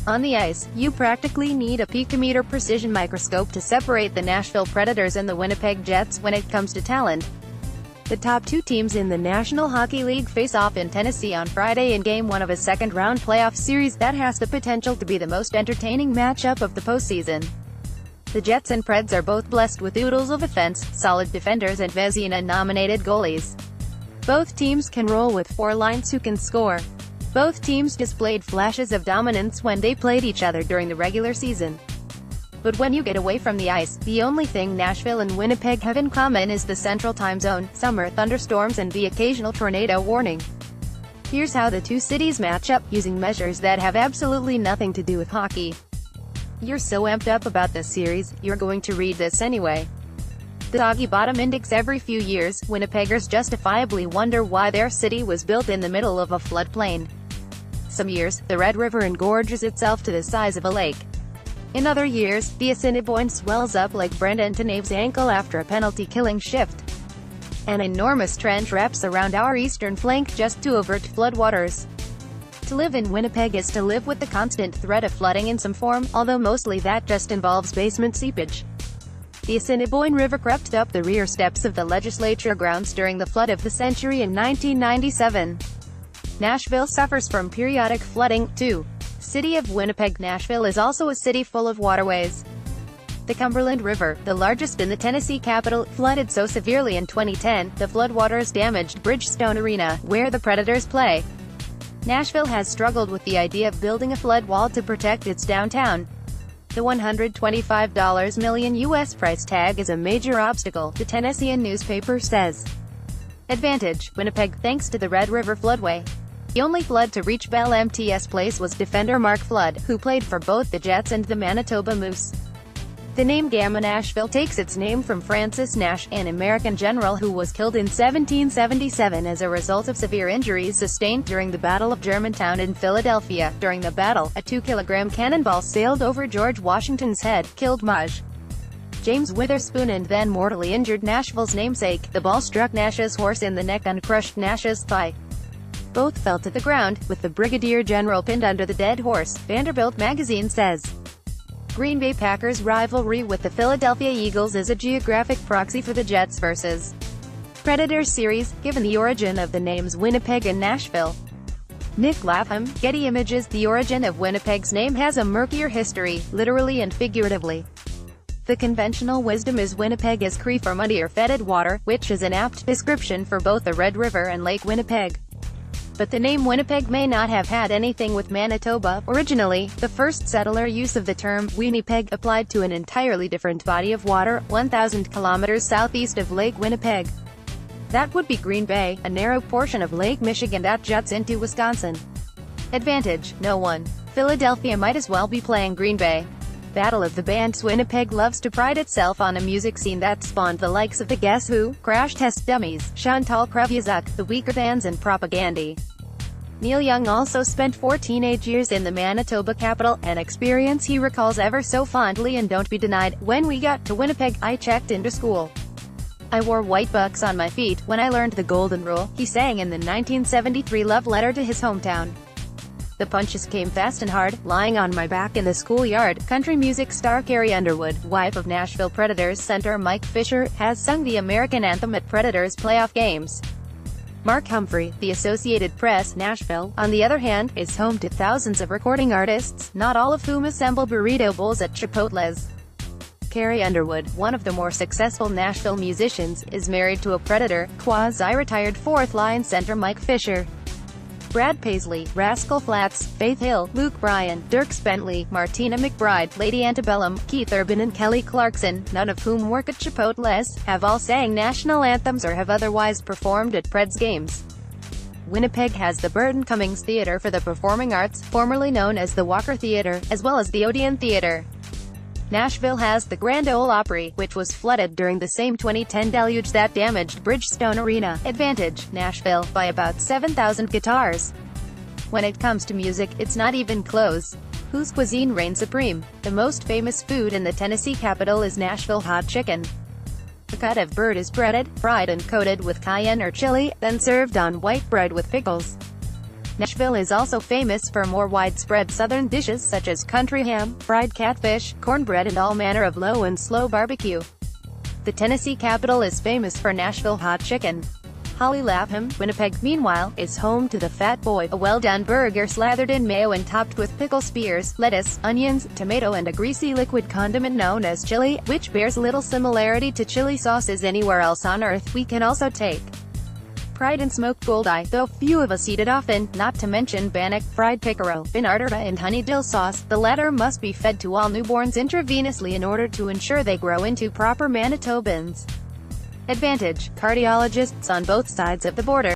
On the ice, you practically need a picometre-precision microscope to separate the Nashville Predators and the Winnipeg Jets when it comes to talent. The top two teams in the National Hockey League face off in Tennessee on Friday in Game 1 of a second-round playoff series that has the potential to be the most entertaining matchup of the postseason. The Jets and Preds are both blessed with oodles of offense, solid defenders and Vezina-nominated goalies. Both teams can roll with four lines who can score. Both teams displayed flashes of dominance when they played each other during the regular season. But when you get away from the ice, the only thing Nashville and Winnipeg have in common is the central time zone, summer thunderstorms and the occasional tornado warning. Here's how the two cities match up, using measures that have absolutely nothing to do with hockey. You're so amped up about this series, you're going to read this anyway. The Soggy Bottom Index. Every few years, Winnipeggers justifiably wonder why their city was built in the middle of a floodplain. Some years, the Red River engorges itself to the size of a lake. In other years, the Assiniboine swells up like Brendan Taneve's ankle after a penalty-killing shift. An enormous trench wraps around our eastern flank just to avert floodwaters. To live in Winnipeg is to live with the constant threat of flooding in some form, although mostly that just involves basement seepage. The Assiniboine River crept up the rear steps of the legislature grounds during the flood of the century in 1997. Nashville suffers from periodic flooding, too. City of Winnipeg. Nashville is also a city full of waterways. The Cumberland River, the largest in the Tennessee capital, flooded so severely in 2010, the floodwaters damaged Bridgestone Arena, where the Predators play. Nashville has struggled with the idea of building a flood wall to protect its downtown. The $125 million US price tag is a major obstacle, the Tennessean newspaper says. Advantage, Winnipeg, thanks to the Red River floodway. The only flood to reach Bell MTS Place was defender Mark Flood, who played for both the Jets and the Manitoba Moose. The name Gamma Nashville takes its name from Francis Nash, an American general who was killed in 1777 as a result of severe injuries sustained during the Battle of Germantown in Philadelphia. During the battle, a 2-kilogram cannonball sailed over George Washington's head, killed Maj. James Witherspoon and then mortally injured Nashville's namesake. The ball struck Nash's horse in the neck and crushed Nash's thigh. Both fell to the ground, with the brigadier general pinned under the dead horse, Vanderbilt magazine says. Green Bay Packers' rivalry with the Philadelphia Eagles is a geographic proxy for the Jets vs. Predators series, given the origin of the names Winnipeg and Nashville. Nick Lapham, Getty Images. The origin of Winnipeg's name has a murkier history, literally and figuratively. The conventional wisdom is Winnipeg is Cree for muddy or fetid water, which is an apt description for both the Red River and Lake Winnipeg. But the name Winnipeg may not have had anything with Manitoba. Originally, the first settler use of the term Winnipeg applied to an entirely different body of water, 1,000 kilometers southeast of Lake Winnipeg. That would be Green Bay, a narrow portion of Lake Michigan that juts into Wisconsin. Advantage, no one. Philadelphia might as well be playing Green Bay. Battle of the Bands. Winnipeg loves to pride itself on a music scene that spawned the likes of the Guess Who, Crash Test Dummies, Chantal Kreviazuk, the Weakerthans and Propaganda. Neil Young also spent 4 teenage years in the Manitoba capital, an experience he recalls ever so fondly and don't be denied. When we got to Winnipeg, I checked into school. I wore white bucks on my feet when I learned the golden rule, he sang in the 1973 love letter to his hometown. The punches came fast and hard, lying on my back in the schoolyard. Country music star Carrie Underwood, wife of Nashville Predators center Mike Fisher, has sung the American anthem at Predators playoff games. Mark Humphrey, the Associated Press. Nashville, on the other hand, is home to thousands of recording artists, not all of whom assemble burrito bowls at Chipotle's. Carrie Underwood, one of the more successful Nashville musicians, is married to a Predator, quasi-retired fourth-line center Mike Fisher. Brad Paisley, Rascal Flatts, Faith Hill, Luke Bryan, Dierks Bentley, Martina McBride, Lady Antebellum, Keith Urban and Kelly Clarkson, none of whom work at Chipotle's, have all sang national anthems or have otherwise performed at Preds games. Winnipeg has the Burton Cummings Theatre for the Performing Arts, formerly known as the Walker Theatre, as well as the Odeon Theatre. Nashville has the Grand Ole Opry, which was flooded during the same 2010 deluge that damaged Bridgestone Arena. Advantage, Nashville, by about 7,000 guitars. When it comes to music, it's not even close. Whose cuisine reigns supreme? The most famous food in the Tennessee capital is Nashville hot chicken. The cut of bird is breaded, fried and coated with cayenne or chili, then served on white bread with pickles. Nashville is also famous for more widespread southern dishes such as country ham, fried catfish, cornbread and all manner of low and slow barbecue. The Tennessee capital is famous for Nashville hot chicken. Holly Lapham, Winnipeg, meanwhile, is home to the Fat Boy, a well-done burger slathered in mayo and topped with pickle spears, lettuce, onions, tomato and a greasy liquid condiment known as chili, which bears little similarity to chili sauces anywhere else on earth. We can also take pride in smoked goldeye, though few of us eat it often, not to mention bannock, fried pickerel, binartera and honey dill sauce. The latter must be fed to all newborns intravenously in order to ensure they grow into proper Manitobans. Advantage: cardiologists on both sides of the border